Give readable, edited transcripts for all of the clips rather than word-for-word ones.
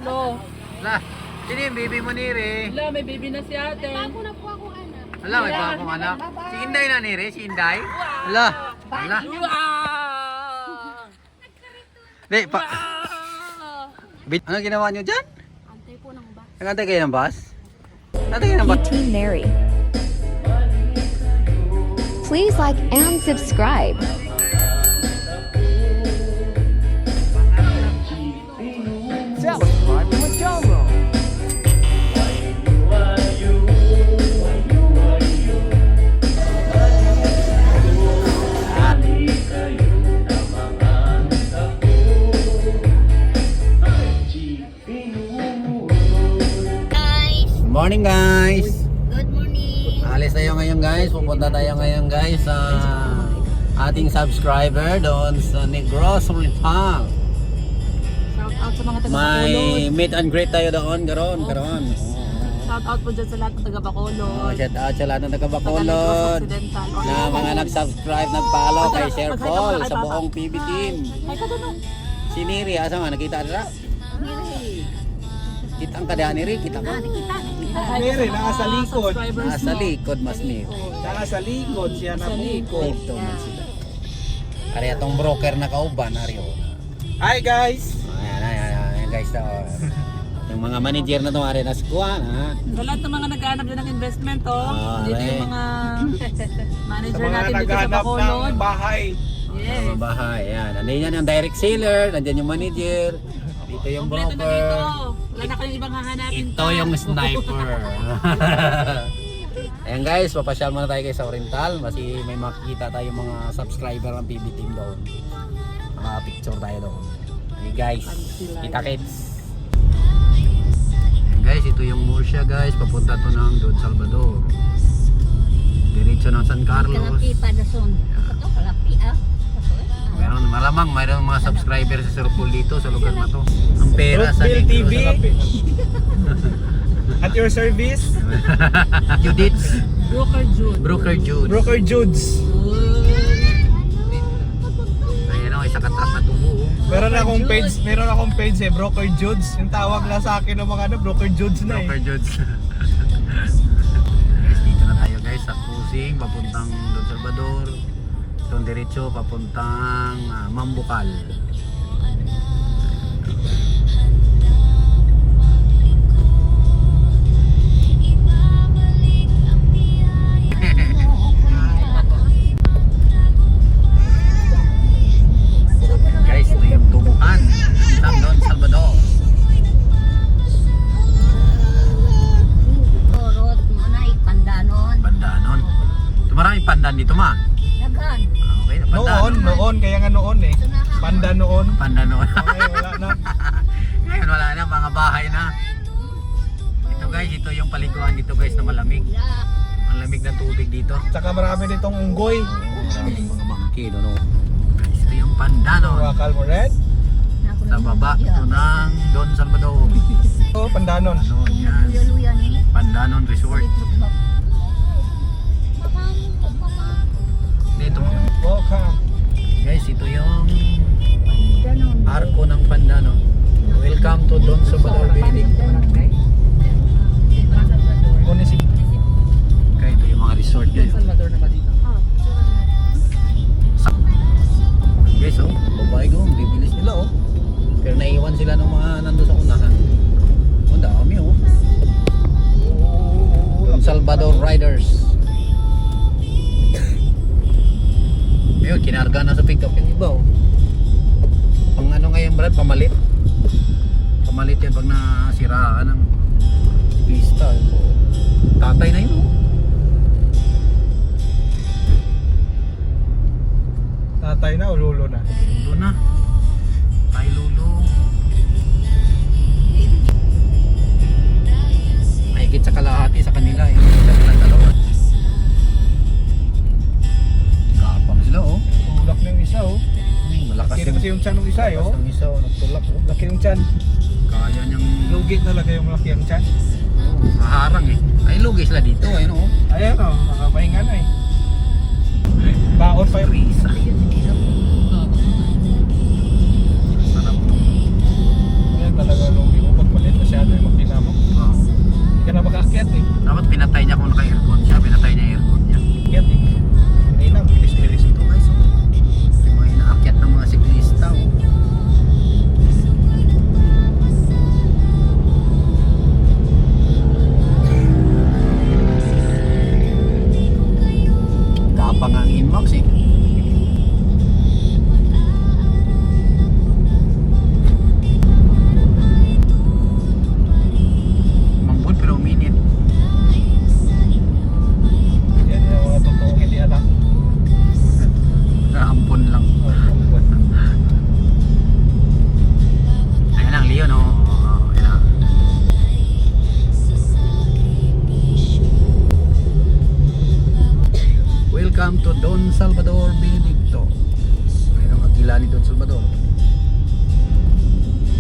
Lo. La, sino yung baby mo Nire? Lo, may baby na si ate. Bago na po akong anak. Ala, may pa akong anak. Si Inday na Nire, si Inday. Ala, ala. Di, pa. Ano ginawa nyo dyan? Antay po ng bus. Nagantay kayo ng bus? Nagantay kayo ng bus? Team Mary. Please like and subscribe. Morning guys! Good morning. Alis tayo ngayon guys. Pupunta tayo ngayon guys sa ating subscriber doon sa Negros Oriental. Shout out sa mga taga May Bacolod. meet and greet tayo doon. Karon. Shout out po dyan sa lahat ng taga Bacolod. Shout out sa lahat ng taga Taga Negros Bacolod. Occidental. Na mga nag-subscribe, nag-follow kay Sir Mag-hi ka Paul muna kay sa Papa. buong PB team. Ay, ka doon. Si Niri, asa nga? Nakita nila? Kita ang kadaan ni Rick, kita ka. Mary, nasa likod. Nasa likod mas Niri. Nasa likod siya na bukod. Dito man sila. Kaya itong broker na kauban, Aryo. Hi guys! Ayan guys. Yung mga manager na itong ari na sikuan, ha? Sa lahat ng mga naghahanap dyan ng investment, dito yung mga Sa manager mga natin dito sa naghahanap Bacolod. ng bahay. Yes. Mga bahay, yan. Nandiyan yung direct seller, nandiyan yung manager. Dito yung Kompleto na broker. dito. Wala na kayong ibang hahanapin Ito yung sniper. Ayan guys, papasyal muna tayo sa Oriental. Kasi may makikita tayo mga subscriber ng PB team doon. Picture tayo doon. Hey guys, kita kits. Ayan guys, ito yung Murcia guys. Papunta to ng Don Salvador. Diretso ng San Carlos. Kalapi pa na son. Ito, kalapi ah. Meron malamang mayroong mga subscriber sa Sir Paul dito sa lugar na to. Ang pera sa Roadbill TV. Negros. At your service, Judith. Broker Jude. Broker Jude. Broker Judes. Ayan o, isa ka-truck na tubo. Meron akong page Broker Judes. Yung tawag na sa akin ng mga Broker Judes na Broker eh. Jude. Guys, dito na tayo guys sa cruising papuntang Don Salvador. Doon diretso papuntang Mambukal. Guys, ito yung tubuhan ng Don Salvador. Torot, manay, pandanon. Pandanon. Ito maraming pandan dito ma. Dagan. Okay, pandan. Noon, kaya nga noon eh. Panda noon. Pandanon. Okay, wala na. Ngayon wala na, mga bahay na. Ito guys, ito yung paliguan dito guys na malamig. Malamig na tubig dito. Tsaka marami ditong unggoy. Maraming mga monkey, no? Guys, ito yung Pandanon. Wakal mo red. Sa baba, ito ng Don Salvador. Ito, pandanon. Pandanon, yan. Luya ni. Pandanon Resort. Dito mo. Welcome. Guys, ito yung Pandanon. arko ng Pandanon. Welcome to Don Salvador Building. Municipal. Kaya ito yung mga resort guys. Salvador na ba dito? Guys, oh, babae ko, bibilis nila oh. Pero naiwan sila ng mga nando sa unahan. Ang dami oh. Don Salvador Riders. Ayun, kinarga na sa pickup yung iba oh. Pang ano ngayon Brad, pamalit. Pamalit yan pag nasiraan ng pista. Tatay na yun oh. Tatay na o lulo na? Lulo na. Tay lulo. Mahigit sa kalahati sa kanila eh. Sa kanilang dalawa. Kapang sila oh. Tulak na yung isa oh. Malakas Laki kasi yung tiyan ng isa eh oh. Malakas ng isa oh. Nagtulak oh. Laki yung tiyan. Kaya niyang Lugi talaga yung laki yung tiyan. maharang eh. Ay lugi sila dito ayun oh. Ayan oh, nakapahinga na eh. Baon pa yung Risa. Sarap to. Ayan talaga lugi mo pag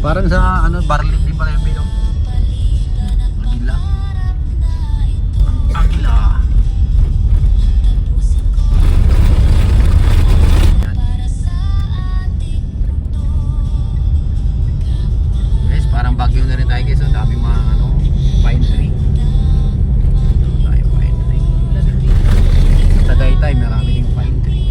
Parang sa ano, Barley, di ba yung video? Agila. Agila. Yan. Guys, parang Baguio na rin tayo guys. Ang daming mga ano, pine tree. Ito tayo, pine tree. Sa Tagaytay, marami ding pine tree.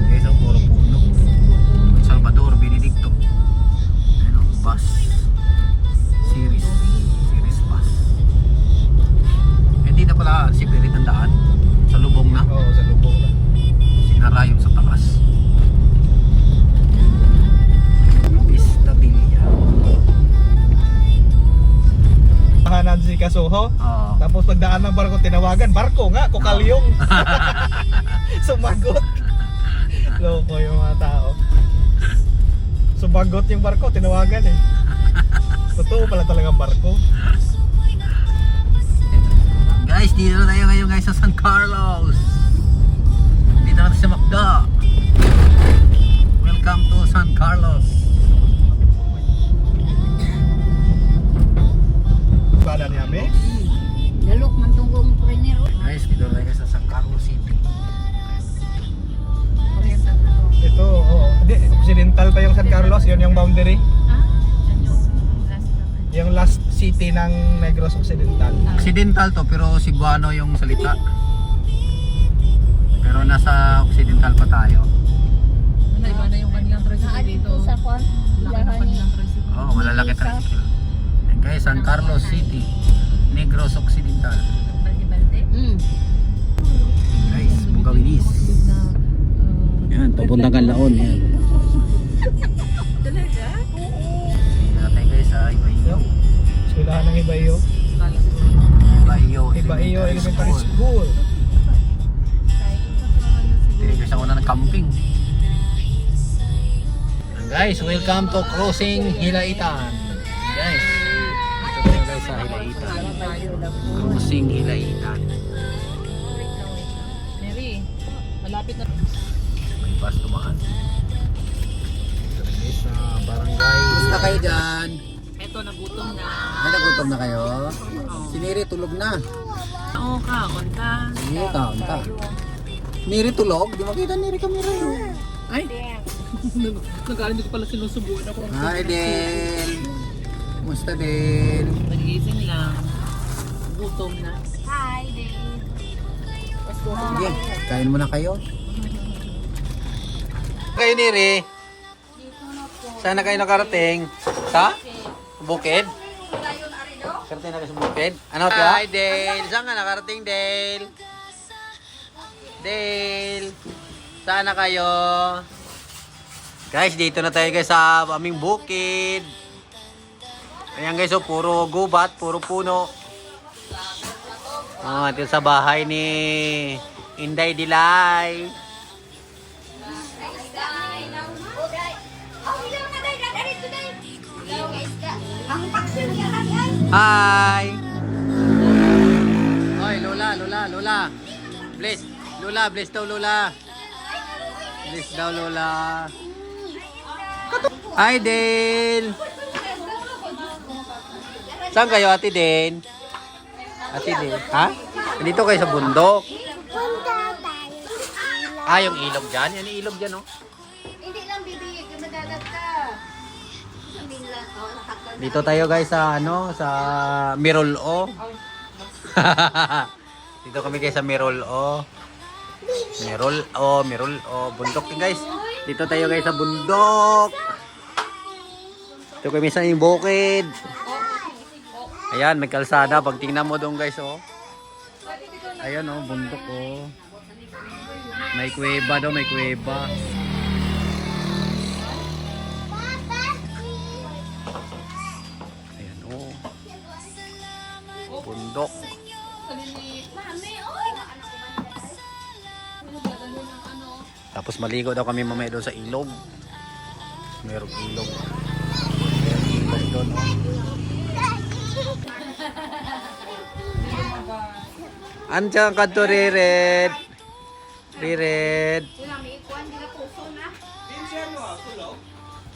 Guys, ang puro puno. Salvador, Benedicto. Ayan ang bus. Series bus. Hindi na pala si Pirit ang daan. Sa lubong na. Oo, sa lubong na. Sinara yung sa taas. Vista Villa. Tahanan si Kasuho. Oo. Tapos pagdaan ng barko, tinawagan. Barko nga, kukalyong. Sumagot. Loko yung mga tao. Sumagot yung barko, tinawagan eh. Totoo pala talagang barko. Guys, dito na tayo ngayon guys sa San Carlos. Dito na tayo sa Macdo. Welcome to San Carlos. Bala niya, me? Lalok man tunggong prenero. Guys, dito na tayo sa San Carlos City. Ito, oo. Hindi, occidental pa yung San Carlos. Yun yung boundary. Yung last city ng Negros Occidental. Occidental to pero Cebuano yung salita. Pero nasa Occidental pa tayo. Iba na yung kanilang tricycle Naan dito. dito sa kwan. Laki ng kanilang tricycle. Oh, malalaki tricycle. And guys, San Carlos City, Negros Occidental. Balde-balde. Guys, Bugawinis. Yan, papuntang Canlaon yan. Talaga? Dito na tayo guys sa Ibayo. Eskwelahan ng Ibayo. Kala siguro. Ibayo Elementary School. Dito guys ako na nag-camping. And guys, welcome to Crossing Hilaitan. Guys, dito tayo guys sa Hilaitan. Crossing Hilaitan. Mary, malapit na. May bus tumaan. Dito na guys sa barangay. Basta kayo dyan. Eto, nagutom na. Ay, nagutom na kayo? Si Neri tulog na. Oo ka, konta. Sige, kaon ka. Neri tulog? Di makita Neri kamera yun. Ay! Nagaling ko pala sinusubuan ako. Hi, Del. Kumusta, Del? Nag-iising lang. Gutom na. Hi, Dave. Sige, kain muna kayo. Kayo, Neri? Saan na kayo nakarating? Sa? Bukid? Karating na kayo sa Bukid? Ano, Tia? Hi, Del. Saan ka nakarating, Del? Del. Saan na kayo? Guys, dito na tayo guys sa aming bukid. Ayan guys, oh, puro gubat, puro puno. Dito sa bahay ni Inday Dilay. Hi! Oy, Lola. Bless. Lola, bless daw Lola. Bless daw Lola. Hi, Del. Saan kayo, Ate Den? Ate Den, ha? Nandito kayo sa bundok. Ah, yung ilog dyan? Yan yung ilog dyan, no? Hindi lang bibigay, madadat ka. Dito tayo guys sa ano, sa Mirolo. Dito kami guys sa Mirolo. Mirolo, bundok din guys. Dito tayo guys sa bundok. Dito kami sa bukid. Ayan, may kalsada. Pag tingnan mo doon guys, oh. Ayan, oh, bundok, oh. May kuweba daw, may kuweba. Ayan, oh. Bundok. Tapos maligo daw kami mamaya doon sa ilog. Merong ilog. Merong ilog doon, oh. Andiyan ka to, Rired. Rired. si ano ah, tulog?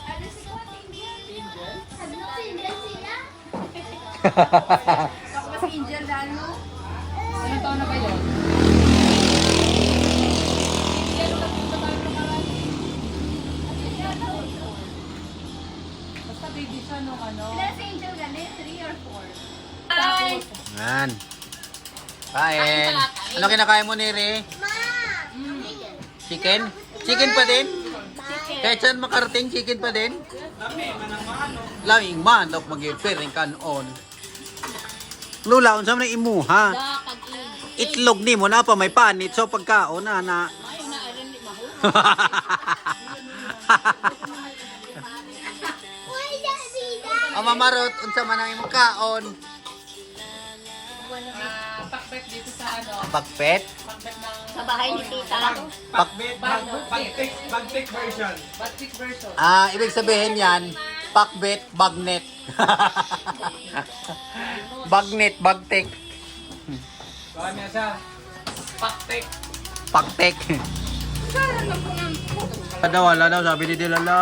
Ano si Kuya Angel? Sabi ko si Angel sila. Tapos Angel Dano. Ilang taon na ba yun? Basta baby siya nung ano. Ilan si Angel galing? 3 or 4? Tapos, Yan. Kain. Ano kinakain mo, Neri? Chicken? Chicken pa din? Kahit saan makarating, chicken pa din? Laming manok mag-ipiring kanon. Lula, unsa man imuha? Itlog ni mo na pa may panit so pagkaon na na. Ang mamarot unsa man ang imong kaon? pakbet dito sa ano. Pakpet? Pakbet ng Sa bahay ni Tita. Pag-take version. Batik version. Ibig sabihin yan, pakbet, bagnet. Bagnet, bagtek, Baka niya siya. Paktek. paktek. Wala daw, sabi ni Dilala.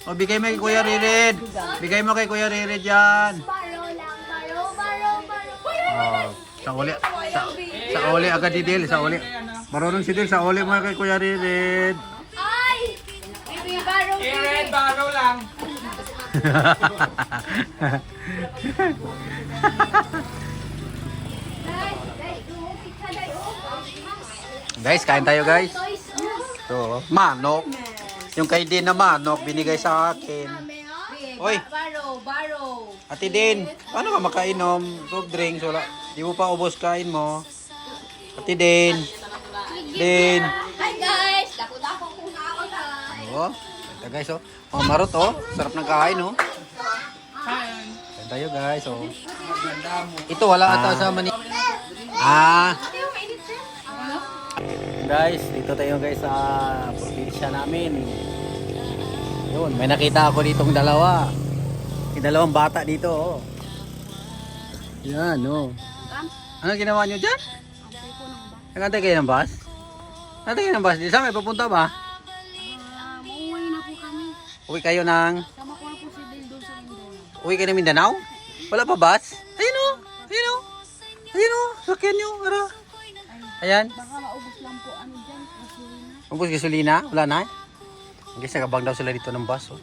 O, bigay mo kay Kuya Ririd. Bigay mo kay Kuya Ririd yan. Baro lang, baro. Oh, sa uli. Sa uli agad si Dil, sa uli. Marunong si Dil, sa uli mo kay Kuya Ririd. Ay! Baby, baro. I-red baro lang. Guys, kain tayo guys. Ito, manok. Yung kay Din na manok, binigay sa akin. Oy, Baro. Ate Din, paano ka makainom? Soft drinks, wala. Di mo pa ubos kain mo. Ate Din. Din. Hi guys! Dako-dako kung ako guys. Oh, ito guys oh. Oh, marot oh. Sarap ng kain oh. Kain tayo guys oh. Ito wala ata sa mani. Guys, dito tayo guys sa probinsya namin. Yun, may nakita ako ditong dalawa. Yung dalawang bata dito oh. Yan oh. Ano ginawa nyo dyan? Nagantay kayo ng bus? Nagantay kayo ng bus? Di saan kayo papunta ba? Uuwi na po kami. Uwi kayo ng... Sama ko na po si Del doon sa Mindanao. Uwi kayo ng Mindanao? Wala pa bus? Ayun o! Ayun o! Ayun o! Sakyan nyo! Ara! Ayan. Baka maubos lang po ano dyan. Gasolina. Ubus gasolina? Wala na? Guys, nagabang daw sila dito ng bus oh.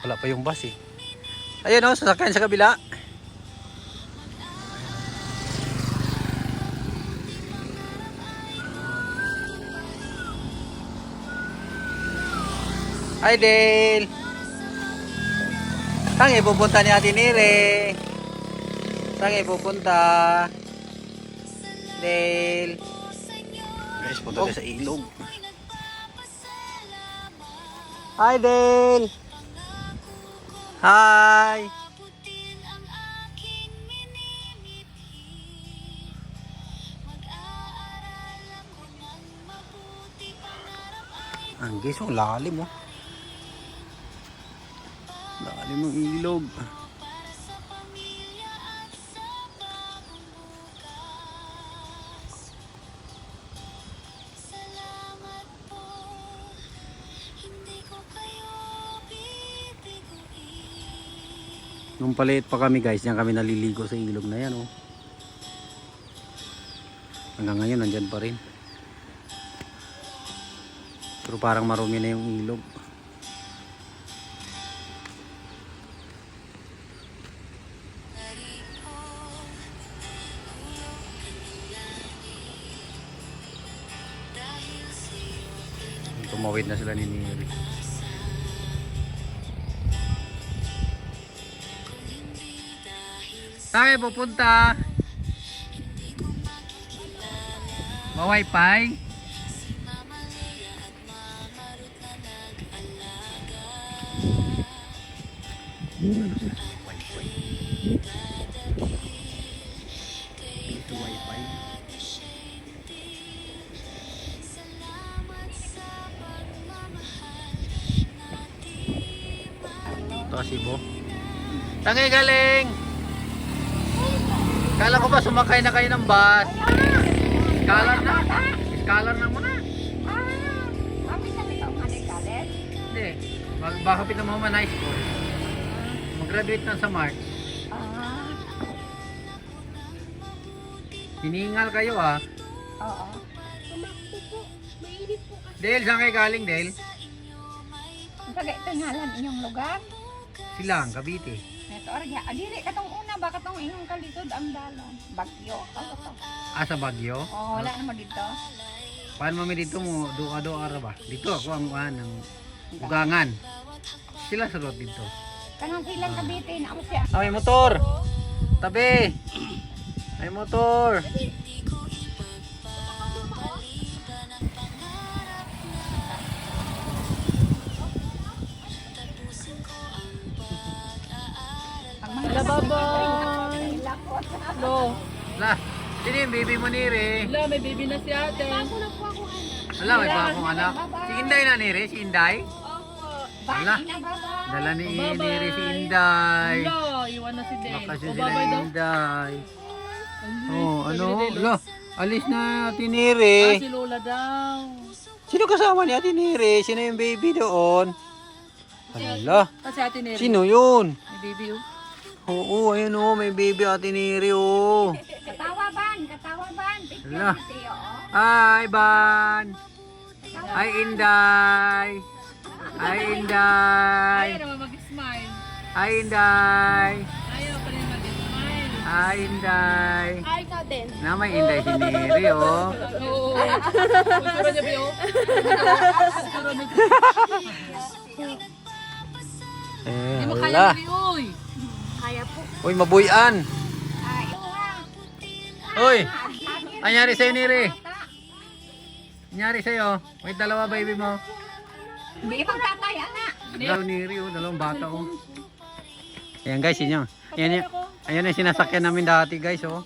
Wala pa yung bus eh. Ayun o! Sasakyan sa kabila. Hi Dale! Saan kayo pupunta ni Ate Nere? Saan kayo pupunta? Dale! Guys, punta tayo sa ilog. Hi Dale! Hi! Ang guys, ang lalim oh. Lalim ng ilog. Nung paliit pa kami guys, diyan kami naliligo sa ilog na yan oh. Hanggang ngayon nandyan pa rin. Pero parang marumi na yung ilog. Tumawid na sila ni Neri. Tayo pupunta. Ma-wifi. Ito si Bo. Tangay galing. Kala ko ba sumakay na kayo ng bus? Iskalar na. Iskalar na muna. Kami sa ito, kalit. Baka pita mo man high school. Mag-graduate na sa March. Ah, Hiningal kayo ha. oo. Tumakbo po. Mainit po kasi. Dale, saan kayo galing Dale? Ang kagaitangalan inyong lugar. Silang, Cavite. Ito, arya. Adiri, katong una ba? Katong inyong kalisod ang dalan. Bagyo. Ano to? Sa Baguio? Oh, wala naman dito. Paano mami dito mo? Doa-doa ra ba? Dito ako ang ng ugangan. Sila sa road dito. Kanang silang Cavite na ako siya. May motor! Tabi! May motor! Ang mga Wala, baba. lakot. No. La, sino yung baby mo nire? Wala, may baby na si ate. Wala, may pa akong anak. Si Inday na nire? Si Inday? Wala. Bati na baba. Dala ni Bye-bye. nire si Inday. Wala, iwan na si Dale. Bakasyon O, sila babay ni daw. Inday. Alis, Oh, sabi ano? ni Dale, La, alis na ate Ah, nire. si Lola daw. Sino kasama ni ate nire? Sino yung baby doon? Hala, Kasi ate Neri. sino yun? May baby oh. Oo, ayun oh, may baby ate nire oh. Katawaban. Picture Hala. ni Teo. Hi, Ban! Hi, Inday! Hi, Inday! Ayaw naman mag-smile. Hi, Inday! Ayaw pa rin mag-smile. Hi, Inday! Ay, ka din. Na may Inday si Neri, oh. Oo. Kultura niya ba yun? Kultura niya. Hindi mo kaya Hala. Neri, uy. Kaya po. Uy, mabuyan! Ay, uwa. Uy! Anyari sa'yo, Neri? Anyari sa'yo? May dalawa baby mo. Hindi magtatay, anak. Dalawang Neri, oh. Dalawang bata, oh. Ayan, guys, yun yun. Ayan yung sinasakyan namin dati, guys, oh.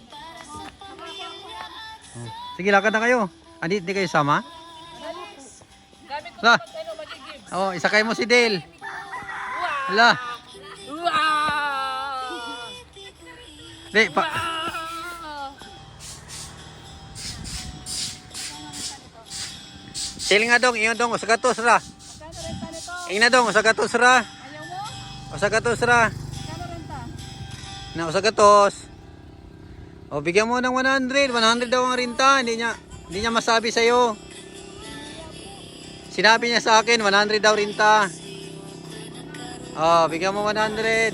Oh. Sige, lakad na kayo. Hindi kayo sama? La. Oh, isakay mo si Dale. Hala. Di, pa. Dale nga dong, iyon dong, usagatos ra. Iyon na dong, usagatos ra. Usagatos ra. Na usagatos. O, bigyan mo ng 100. 100 daw ang rinta. Hindi niya masabi sa'yo. Sinabi niya sa akin, 100 daw rinta. Oh, bigyan mo 100.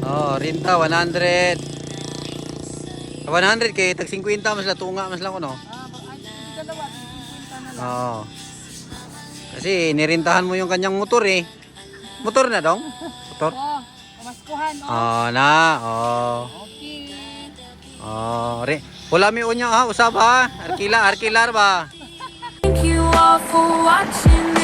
Oh, rinta 100. 100 kay tag 50 mas la tunga mas lang ko no. Oh. Kasi nirintahan mo yung kanyang motor eh. Motor na dong? Motor? Oh, pamaskuhan, oh. Oh, na. Oh. Okay. Oh, wala mi unya ha, usab ha. Arkilar ba? Thank you all for watching.